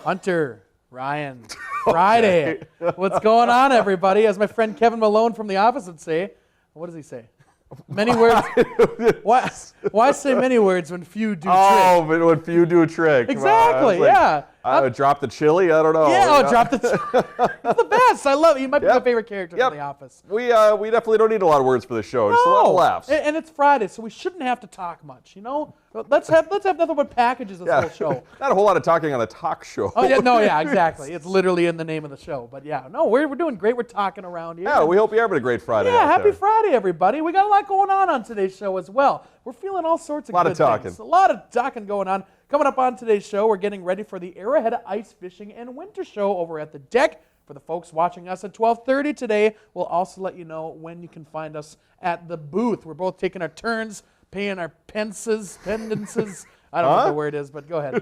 Hunter, Ryan, Friday. What's going on, everybody? As my friend Kevin Malone from The Office would say, what does he say? Many words. Why say many words when few do trick? Oh, but when few do a trick. Exactly, yeah. Drop the chili? I don't know. Yeah, drop the It's the best. I love it. He might be my favorite character from The Office. We definitely don't need a lot of words for the show. Just a lot of laughs. And it's Friday, so we shouldn't have to talk much, you know? Let's have nothing but packages this whole show. Not a whole lot of talking on a talk show. Oh, yeah, exactly. It's literally in the name of the show. But yeah, no, we're doing great. We're talking around here. Yeah, we hope you're having a great Friday. Yeah, happy Friday, everybody. We got a lot going on today's show as well. We're feeling all sorts of good things. A lot of talking going on. Coming up on today's show, we're getting ready for the Arrowhead Ice Fishing and Winter Show over at the deck. For the folks watching us at 12:30 today, we'll also let you know when you can find us at the booth. We're both taking our turns, paying our pendances. I don't know what the word is, but go ahead.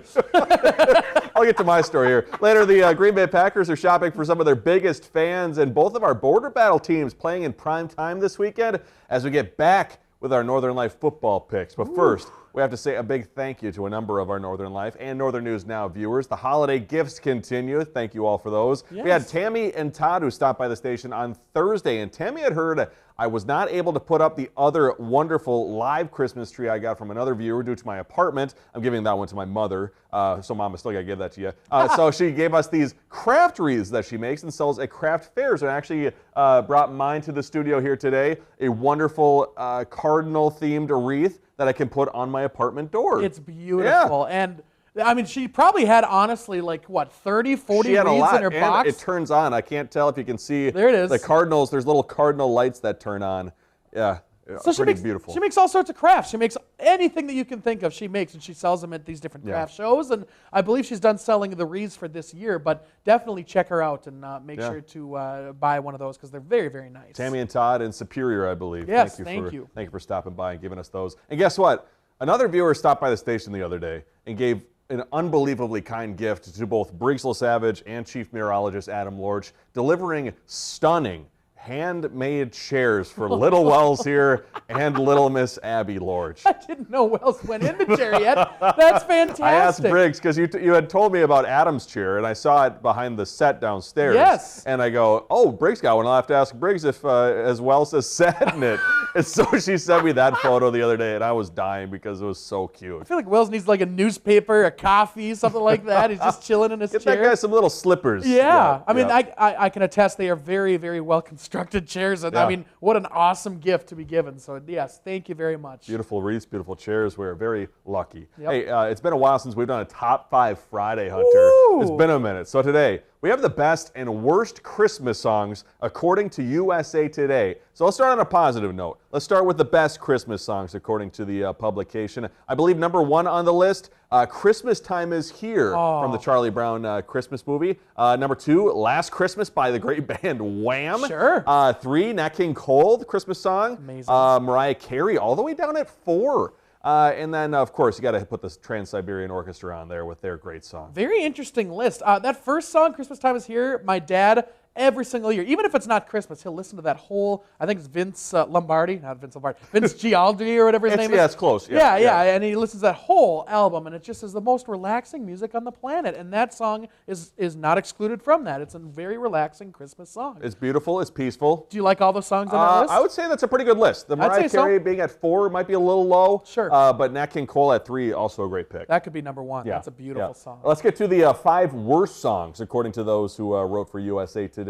I'll get to my story here. Later, the Green Bay Packers are shopping for some of their biggest fans, and both of our Border Battle teams playing in prime time this weekend as we get back with our Northern Life football picks. But first, we have to say a big thank you to a number of our Northern Life and Northern News Now viewers. The holiday gifts continue. Thank you all for those. Yes. We had Tammy and Todd who stopped by the station on Thursday, and Tammy had heard I was not able to put up the other wonderful live Christmas tree I got from another viewer due to my apartment. I'm giving that one to my mother, so Mama still got to give that to you. So she gave us these craft wreaths that she makes and sells at craft fairs, and actually brought mine to the studio here today, a wonderful cardinal-themed wreath that I can put on my apartment door. It's beautiful. Yeah. And I mean, she probably had, honestly, like, 30, 40 wreaths in her box? It turns on. I can't tell if you can see. There it is. The cardinals, there's little cardinal lights that turn on. Yeah, so pretty beautiful. She makes all sorts of crafts. She makes anything that you can think of, she makes, and she sells them at these different craft shows. And I believe she's done selling the wreaths for this year, but definitely check her out and make sure to buy one of those because they're very, very nice. Tammy and Todd in Superior, I believe. Yes, thank you. Thank you for stopping by and giving us those. And guess what? Another viewer stopped by the station the other day and gave an unbelievably kind gift to both Briggs LaSavage and Chief Meteorologist Adam Lorch, delivering stunning handmade chairs for Little Wells here and Little Miss Abby Lorch. I didn't know Wells went in the chair yet. That's fantastic. I asked Briggs because you had told me about Adam's chair, and I saw it behind the set downstairs. Yes. And I go, oh, Briggs got one. I'll have to ask Briggs if as Wells has sat in it. And so she sent me that photo the other day, and I was dying because it was so cute. I feel like Wells needs like a newspaper, a coffee, something like that. He's just chilling in his chair. Get that guy some little slippers. Yeah. I mean, I can attest they are very, very well constructed chairs. And I mean, what an awesome gift to be given. So yes, thank you very much. Beautiful wreaths, beautiful chairs. We're very lucky. Yep. Hey, it's been a while since we've done a Top 5 Friday, Hunter. Ooh. It's been a minute. So today, we have the best and worst Christmas songs according to USA Today. So let's start on a positive note. Let's start with the best Christmas songs according to the publication. I believe number 1 on the list, Christmas Time Is Here from the Charlie Brown Christmas movie. Number 2, Last Christmas by the great band Wham. Sure. 3, Nat King Cole, the Christmas song. Amazing. Mariah Carey, all the way down at 4. And then, of course, you got to put the Trans-Siberian Orchestra on there with their great song. Very interesting list. That first song, Christmas Time Is Here, my dad, every single year, even if it's not Christmas, he'll listen to that whole, I think it's Vince Lombardi, not Vince Lombardi, Vince Gialdi or whatever his name is. Yeah, it's close. Yeah, and he listens to that whole album, and it just is the most relaxing music on the planet, and that song is not excluded from that. It's a very relaxing Christmas song. It's beautiful. It's peaceful. Do you like all the songs on that list? I would say that's a pretty good list. The Mariah Carey being at 4 might be a little low. Sure. But Nat King Cole at 3, also a great pick. That could be number 1. Yeah. That's a beautiful song. Let's get to the 5 worst songs, according to those who wrote for USA Today.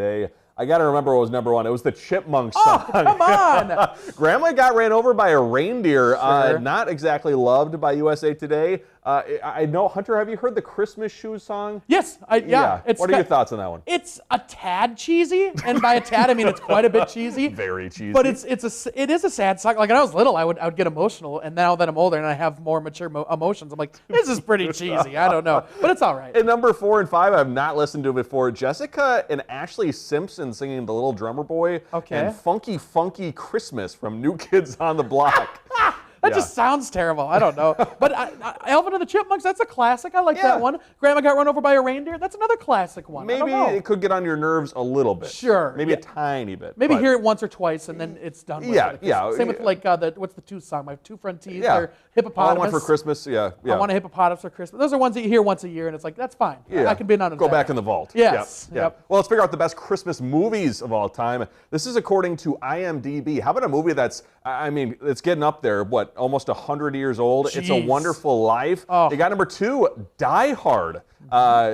I got to remember what was number 1. It was the Chipmunks song. Oh, come on! Grandma got ran over by a reindeer. Sure. Not exactly loved by USA Today. I know, Hunter, have you heard the Christmas Shoes song? Yes. Yeah. What are your thoughts on that one? It's a tad cheesy, and by a tad I mean it's quite a bit cheesy. Very cheesy. But it is a sad song. Like when I was little, I would get emotional, and now that I'm older and I have more mature emotions, I'm like, this is pretty cheesy. I don't know, but it's all right. And number 4 and 5, I've not listened to before. Jessica and Ashley Simpson singing "The Little Drummer Boy" and "Funky Funky Christmas" from New Kids on the Block. That just sounds terrible. I don't know. But Alvin and the Chipmunks, that's a classic. I like that one. Grandma Got Run Over by a Reindeer, that's another classic one. Maybe it could get on your nerves a little bit. Sure. Maybe a tiny bit. Maybe hear it once or twice and then it's done with it. Same with like, what's the two song? My Two Front Teeth or Hippopotamus. All I Want for Christmas, I Want a Hippopotamus for Christmas. Those are ones that you hear once a year and it's like, that's fine. I can be on it. Go back in the vault. Yes. Yep. Well, let's figure out the best Christmas movies of all time. This is according to IMDb. How about a movie that's, it's getting up there, almost 100 years old? Jeez. It's a Wonderful Life. You got number 2, Die Hard.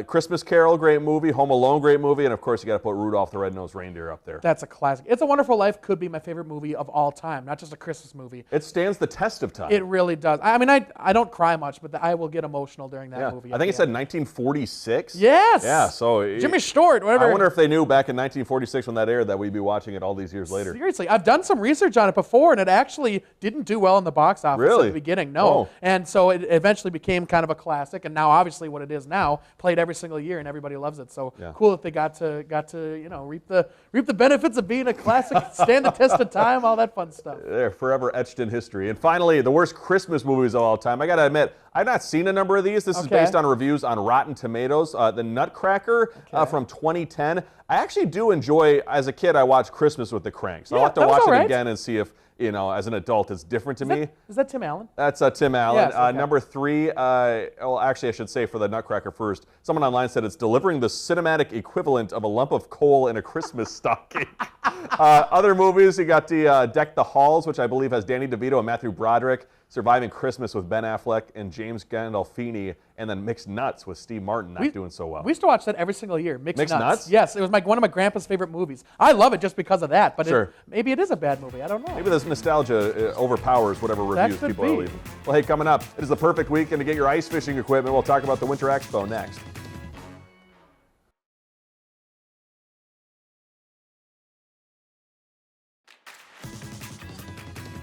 Christmas Carol, great movie. Home Alone, great movie. And of course, you got to put Rudolph the Red-Nosed Reindeer up there. That's a classic. It's a Wonderful Life could be my favorite movie of all time, not just a Christmas movie. It stands the test of time. It really does. I don't cry much, but I will get emotional during that movie. I think it said 1946. Yes. Yeah, so Jimmy Stewart, whatever. I wonder if they knew back in 1946 when that aired that we'd be watching it all these years later. Seriously, I've done some research on it before, and it actually didn't do well in the box office at the beginning. No. Oh. And so it eventually became kind of a classic, and now obviously what it is now, played every single year, and everybody loves it. So cool that they got to reap the benefits of being a classic, stand the test of time, all that fun stuff. They're forever etched in history. And finally, the worst Christmas movies of all time. I got to admit, I've not seen a number of these. This is based on reviews on Rotten Tomatoes. The Nutcracker from 2010. I actually do enjoy, as a kid, I watched Christmas with the Cranks. I'll have to watch it again and see if, as an adult, it's different to me. Is that Tim Allen? That's Tim Allen. Yes, Number 3, actually, I should say for the Nutcracker first. Someone online said it's delivering the cinematic equivalent of a lump of coal in a Christmas stocking. Other movies, you got the Deck the Halls, which I believe has Danny DeVito and Matthew Broderick. Surviving Christmas with Ben Affleck and James Gandolfini, and then Mixed Nuts with Steve Martin not doing so well. We used to watch that every single year. Mixed Nuts? Yes, it was one of my grandpa's favorite movies. I love it just because of that, but maybe it is a bad movie. I don't know. Maybe this nostalgia overpowers whatever reviews people are leaving. Well, hey, coming up, it is the perfect weekend to get your ice fishing equipment. We'll talk about the Winter Expo next.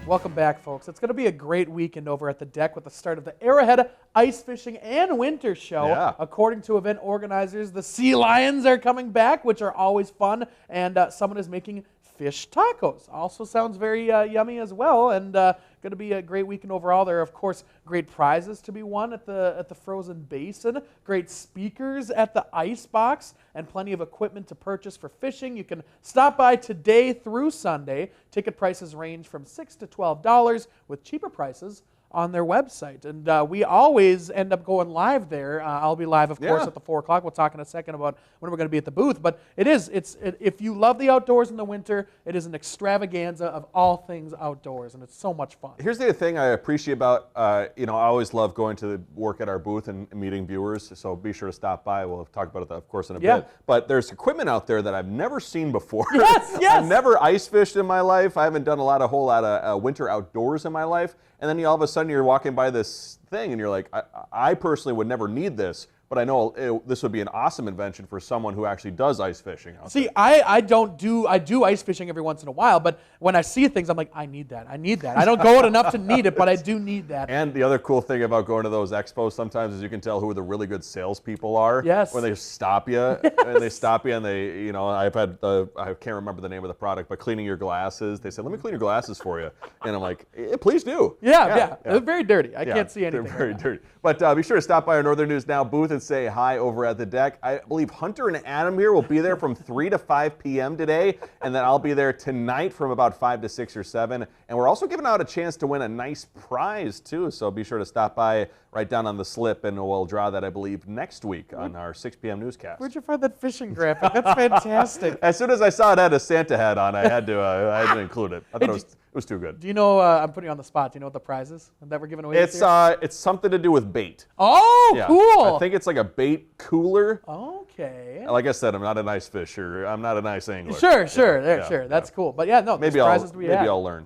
Welcome back, folks. It's going to be a great weekend over at the deck with the start of the Arrowhead Ice Fishing and Winter Show. Yeah. According to event organizers, the Sea Lions are coming back, which are always fun, and someone is making fish tacos. Also sounds very yummy as well, and going to be a great weekend overall. There are, of course, great prizes to be won at the Frozen Basin, great speakers at the Ice Box, and plenty of equipment to purchase for fishing. You can stop by today through Sunday. Ticket prices range from $6 to $12 with cheaper prices on their website. And we always end up going live there. I'll be live, of course, at the 4 o'clock. We'll talk in a second about when we're going to be at the booth. But if you love the outdoors in the winter, it is an extravaganza of all things outdoors, and it's so much fun. Here's the thing I appreciate about, I always love going to work at our booth and meeting viewers, so be sure to stop by. We'll talk about it, of course, in a bit. But there's equipment out there that I've never seen before. Yes. I've never ice fished in my life. I haven't done a whole lot of winter outdoors in my life. And then all of a sudden you're walking by this thing and you're like, I personally would never need this, but I know this would be an awesome invention for someone who actually does ice fishing out there. I do ice fishing every once in a while, but when I see things, I'm like, I need that. I don't go out enough to need it, but I do need that. And the other cool thing about going to those expos sometimes is you can tell who the really good salespeople are. Yes. When they stop you, and they, I can't remember the name of the product, but cleaning your glasses. They said, let me clean your glasses for you. And I'm like, please do. Yeah. They're very dirty. I can't see anything. They're very dirty. But be sure to stop by our Northern News Now booth and say hi over at the deck. I believe Hunter and Adam here will be there from 3 to 5 p.m. today, and then I'll be there tonight from about 5 to 6 or 7. And we're also giving out a chance to win a nice prize, too, so be sure to stop by right down on the slip, and we'll draw that, I believe, next week on our 6 p.m. newscast. Where'd you find that fishing graphic? That's fantastic. As soon as I saw it had a Santa hat on, I had to include it. I thought it was too good. Do you know, I'm putting you on the spot, do you know what the prize is that we're giving away this year? It's something to do with bait. Oh, cool. I think it's like a bait cooler. Okay. Like I said, I'm not an ice fisher. I'm not an ice angler. Sure. That's cool. But maybe I'll learn.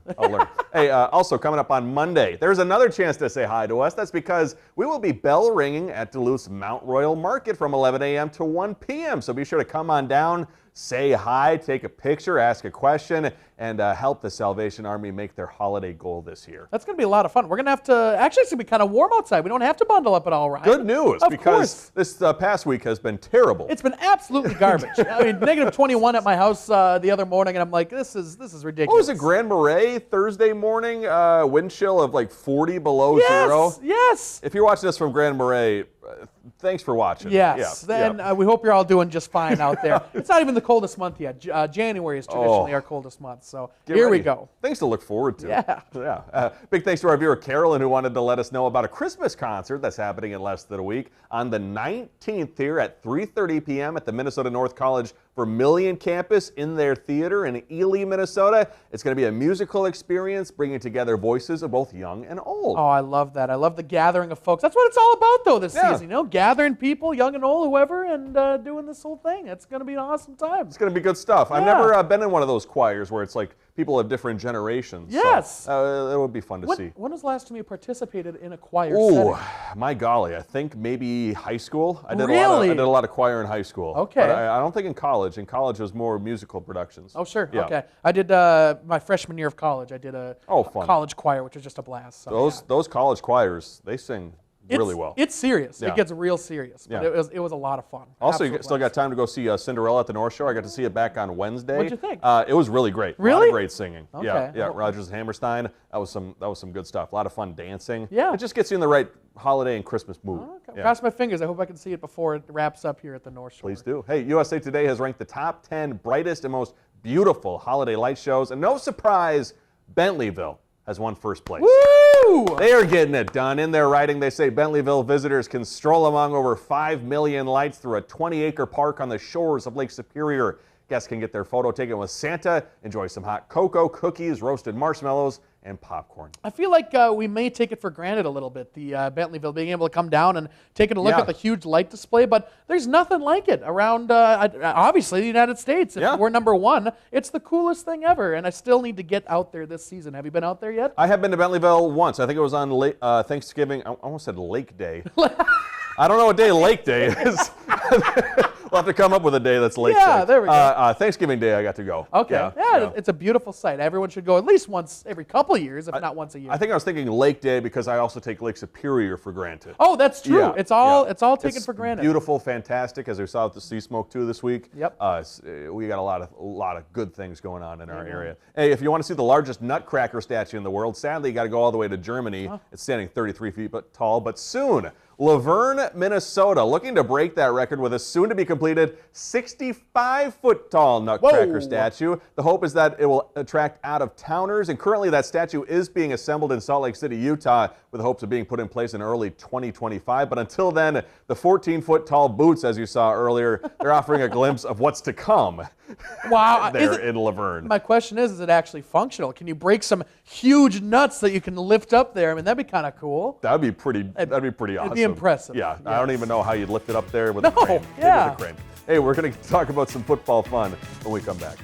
Hey, also coming up on Monday, there's another chance to say hi to us. That's because we will be bell ringing at Duluth's Mount Royal Market from 11 a.m. to 1 p.m. So be sure to come on down, say hi, take a picture, ask a question, and help the Salvation Army make their holiday goal this year. That's going to be a lot of fun. We're going to have to, actually it's going to be kind of warm outside. We don't have to bundle up at all, right? Good news, because this past week has been terrible. It's been absolutely garbage. I mean, negative 21 at my house the other morning, and I'm like, this is ridiculous. What was it, Grand Marais Thursday morning? Wind chill of like 40 below zero? Yes. If you're watching this from Grand Marais, thanks for watching. Yes, and we hope you're all doing just fine out there. It's not even the coldest month yet. January is traditionally our coldest month, so here we go. Things to look forward to. Yeah. Big thanks to our viewer Carolyn, who wanted to let us know about a Christmas concert that's happening in less than a week on the 19th here at 3:30 p.m. at the Minnesota North College Vermillion campus in their theater in Ely, Minnesota. It's going to be a musical experience bringing together voices of both young and old. Oh, I love that. I love the gathering of folks. That's what it's all about, though, this season. You know, gathering people, young and old, whoever, and doing this whole thing. It's going to be an awesome time. It's going to be good stuff. I've never been in one of those choirs where it's like people of different generations. Yes. So, it would be fun to see. When was the last time you participated in a choir setting? My golly, I think maybe high school. I did Really? I did a lot of choir in high school. Okay. But I don't think in college. In college, it was more musical productions. Oh, sure. Yeah. Okay. I did my freshman year of college. I did a fun. college choir, which was just a blast. So, Those college choirs, they sing really well. It's serious. Yeah. It gets real serious. But it was a lot of fun. Also, you still got time to go see Cinderella at the North Shore. I got to see it back on Wednesday. What'd you think? It was really great. Really? A lot of great singing. Okay. Yeah. Rodgers and Hammerstein. That was some good stuff. A lot of fun dancing. Yeah. It just gets you in the right holiday and Christmas mood. Oh, okay. Cross my fingers. I hope I can see it before it wraps up here at the North Shore. Please do. Hey, USA Today has ranked the top 10 brightest and most beautiful holiday light shows, and no surprise, Bentleyville has won first place. Woo! They are getting it done. In their writing, they say Bentleyville visitors can stroll among over 5 million lights through a 20-acre park on the shores of Lake Superior. Guests can get their photo taken with Santa, enjoy some hot cocoa, cookies, roasted marshmallows, and popcorn. I feel like we may take it for granted a little bit, the Bentleyville being able to come down and taking a look at the huge light display, but there's nothing like it around, obviously, the United States. If we're number one, it's the coolest thing ever, and I still need to get out there this season. Have you been out there yet? I have been to Bentleyville once. I think it was on Thanksgiving. I almost said Lake Day. I don't know what day Lake Day is. We'll have to come up with a day that's Lake Day. Yeah, there we go. Thanksgiving Day, I got to go. Okay. Yeah, it's a beautiful sight. Everyone should go at least once every couple of years, if not once a year. I think I was thinking Lake Day because I also take Lake Superior for granted. Oh, that's true. Yeah, it's all taken for granted. Beautiful, fantastic, as we saw with the Sea Smoke too this week. Yep. We got a lot of good things going on in our area. Hey, if you want to see the largest nutcracker statue in the world, sadly you got to go all the way to Germany. It's standing 33 feet tall, but soon. Laverne, Minnesota, looking to break that record with a soon-to-be-completed 65-foot-tall nutcracker statue. The hope is that it will attract out-of-towners, and currently that statue is being assembled in Salt Lake City, Utah, with the hopes of being put in place in early 2025. But until then, the 14-foot-tall boots, as you saw earlier, they're offering a glimpse of what's to come. Wow. there in Laverne. My question is it actually functional? Can you break some huge nuts that you can lift up there? I mean, that'd be kind of cool. That'd be pretty awesome. It'd be impressive. Yeah, yes. I don't even know how you'd lift it up there with a crane. Yeah. Maybe with a crane. Hey, we're going to talk about some football fun when we come back.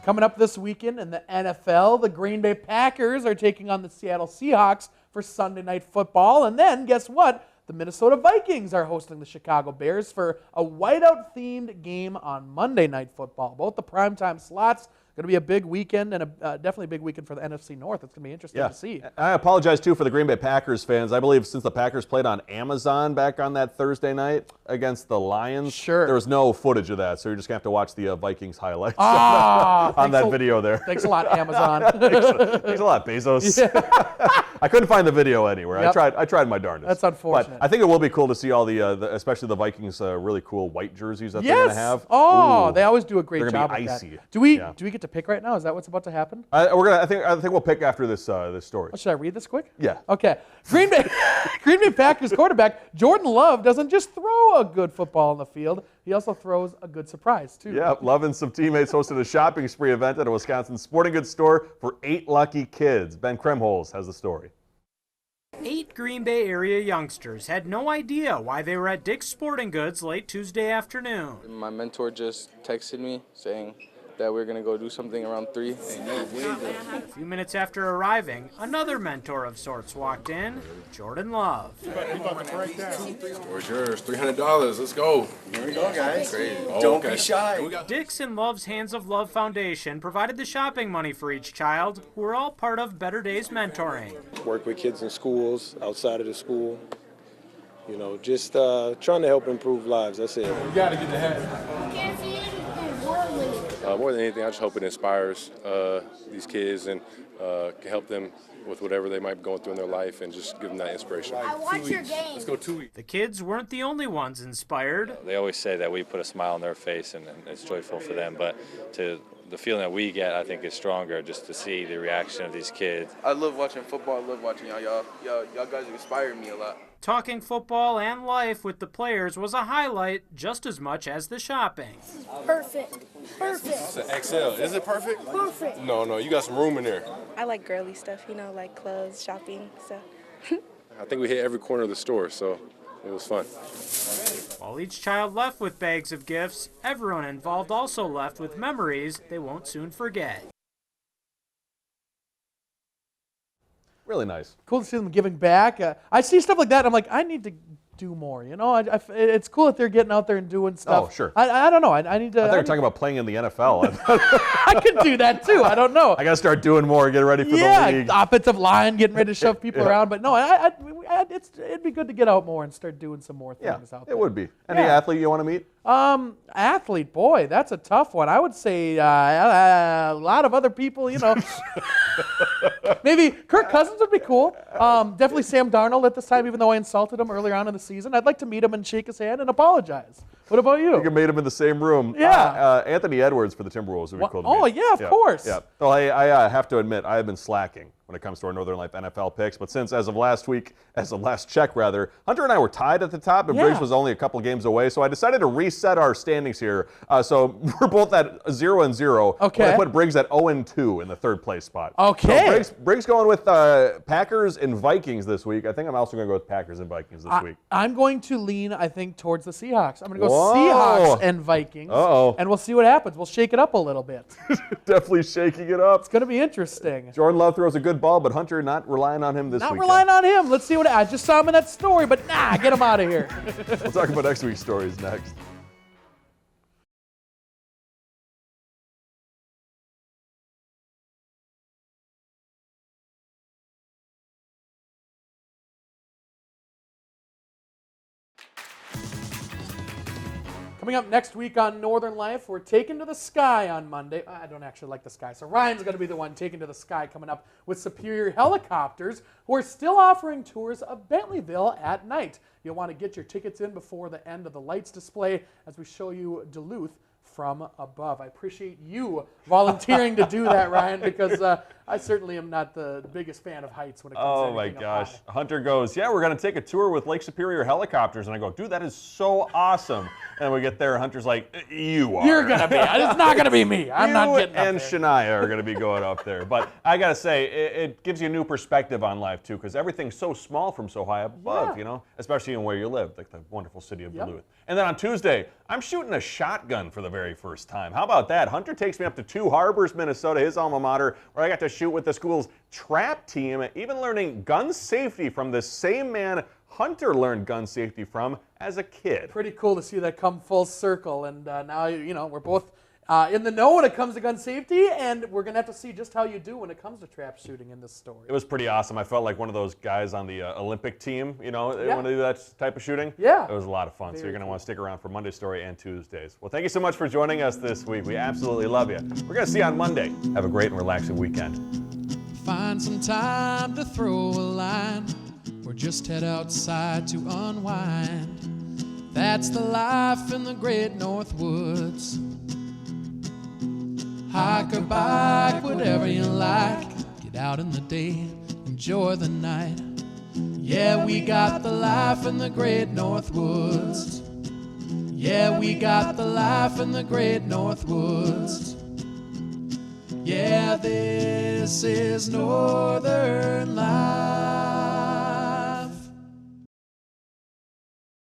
Coming up this weekend in the NFL, the Green Bay Packers are taking on the Seattle Seahawks for Sunday Night Football. And then, guess what? The Minnesota Vikings are hosting the Chicago Bears for a whiteout-themed game on Monday Night Football. Both the primetime slots. Going to be a big weekend, and definitely a big weekend for the NFC North. It's going to be interesting to see. I apologize, too, for the Green Bay Packers fans. I believe since the Packers played on Amazon back on that Thursday night against the Lions, there was no footage of that, so you're just going to have to watch the Vikings highlights on that video there. Thanks a lot, Amazon. Thanks a lot, Bezos. Yeah. I couldn't find the video anywhere. Yep. I tried my darndest. That's unfortunate. But I think it will be cool to see all the especially the Vikings really cool white jerseys that they're going to have. Oh, they always do a great job with that. Icy. Do we get to pick right now? Is that what's about to happen? I think we'll pick after this story. Should I read this quick? Yeah. Okay. Green Bay Packers quarterback Jordan Love doesn't just throw a good football on the field. He also throws a good surprise, too. Yeah, Love and some teammates hosted a shopping spree event at a Wisconsin sporting goods store for 8 lucky kids. Ben Kremholz has the story. 8 Green Bay area youngsters had no idea why they were at Dick's Sporting Goods late Tuesday afternoon. My mentor just texted me saying that we're going to go do something around 3. A few minutes after arriving, another mentor of sorts walked in, Jordan Love. Where's yours? $300. Let's go. Here we go, guys. Oh, Don't be shy. Dick's and Love's Hands of Love Foundation provided the shopping money for each child, who are all part of Better Days mentoring. Work with kids in schools, outside of the school. You know, just trying to help improve lives. That's it. You got to get the hat. More than anything, I just hope it inspires these kids and can help them with whatever they might be going through in their life and just give them that inspiration. I watch your game. Let's go 2 weeks. The kids weren't the only ones inspired. They always say that we put a smile on their face and it's joyful for them, but the feeling that we get, I think, is stronger just to see the reaction of these kids. I love watching football. I love watching y'all. Y'all guys inspire me a lot. Talking football and life with the players was a highlight just as much as the shopping. Perfect. It's an XL. Is it perfect? Perfect. No, you got some room in there. I like girly stuff, you know, like clothes, shopping, so. I think we hit every corner of the store, so it was fun. While each child left with bags of gifts, everyone involved also left with memories they won't soon forget. Really nice. Cool to see them giving back. I see stuff like that, and I'm like, I need to do more. You know, it's cool that they're getting out there and doing stuff. Oh, sure. I don't know. I need to. I thought you were talking about playing in the NFL. I could do that too. I don't know. I got to start doing more, get ready for the league. Yeah, offensive line, getting ready to shove people around. But no, it'd be good to get out more and start doing some more things out there. It would be. Any athlete you want to meet? Athlete, boy, that's a tough one. I would say a lot of other people, you know. Maybe Kirk Cousins would be cool. Definitely Sam Darnold at this time, even though I insulted him earlier on in the season. I'd like to meet him and shake his hand and apologize. What about you? You can meet him in the same room. Yeah. Anthony Edwards for the Timberwolves would be cool to meet. Oh, yeah, of course. Yeah. Well, I have to admit, I have been slacking when it comes to our Northern Life NFL picks. But since as of last check, Hunter and I were tied at the top, and Briggs was only a couple games away. So I decided to reset our standings here. So we're both at 0-0. Okay. I put Briggs at 0-2 in the third place spot. Okay. So Briggs going with Packers and Vikings this week. I think I'm also going to go with Packers and Vikings this week. I'm going to lean, I think, towards the Seahawks. I'm going to go Seahawks and Vikings. And we'll see what happens. We'll shake it up a little bit. Definitely shaking it up. It's going to be interesting. Jordan Love throws a good ball, but Hunter not relying on him this weekend. Not relying on him. Let's see what I just saw him in that story, but get him out of here. We'll talk about next week's stories next. Coming up next week on Northern Life, we're taken to the sky on Monday. I don't actually like the sky, so Ryan's going to be the one taken to the sky coming up with Superior Helicopters, who are still offering tours of Bentleyville at night. You'll want to get your tickets in before the end of the lights display as we show you Duluth from above. I appreciate you volunteering to do that, Ryan, because I certainly am not the biggest fan of heights when it comes to anything. Oh my gosh. Hunter goes, yeah, we're going to take a tour with Lake Superior Helicopters. And I go, dude, that is so awesome. And we get there, Hunter's like, you are. You're going to be. It's not going to be me. I'm not getting up and there. Shania are going to be going up there. But I got to say, it gives you a new perspective on life, too, because everything's so small from so high above, you know, especially in where you live, like the wonderful city of Duluth. And then on Tuesday, I'm shooting a shotgun for the very first time. How about that? Hunter takes me up to Two Harbors, Minnesota, his alma mater, where I got to shoot with the school's trap team, even learning gun safety from the same man Hunter learned gun safety from as a kid. Pretty cool to see that come full circle. And now, you know, we're both in the know when it comes to gun safety, and we're going to have to see just how you do when it comes to trap shooting in this story. It was pretty awesome. I felt like one of those guys on the Olympic team, you know, they want to do that type of shooting. Yeah. It was a lot of fun. So you're going to want to stick around for Monday's story and Tuesdays. Well, thank you so much for joining us this week. We absolutely love you. We're going to see you on Monday. Have a great and relaxing weekend. Find some time to throw a line or just head outside to unwind. That's the life in the great North Woods. Hike or bike, whatever you like. Get out in the day, enjoy the night. Yeah, we got the life in the great North Woods. Yeah, we got the life in the great North Woods. Yeah, this is Northern Life.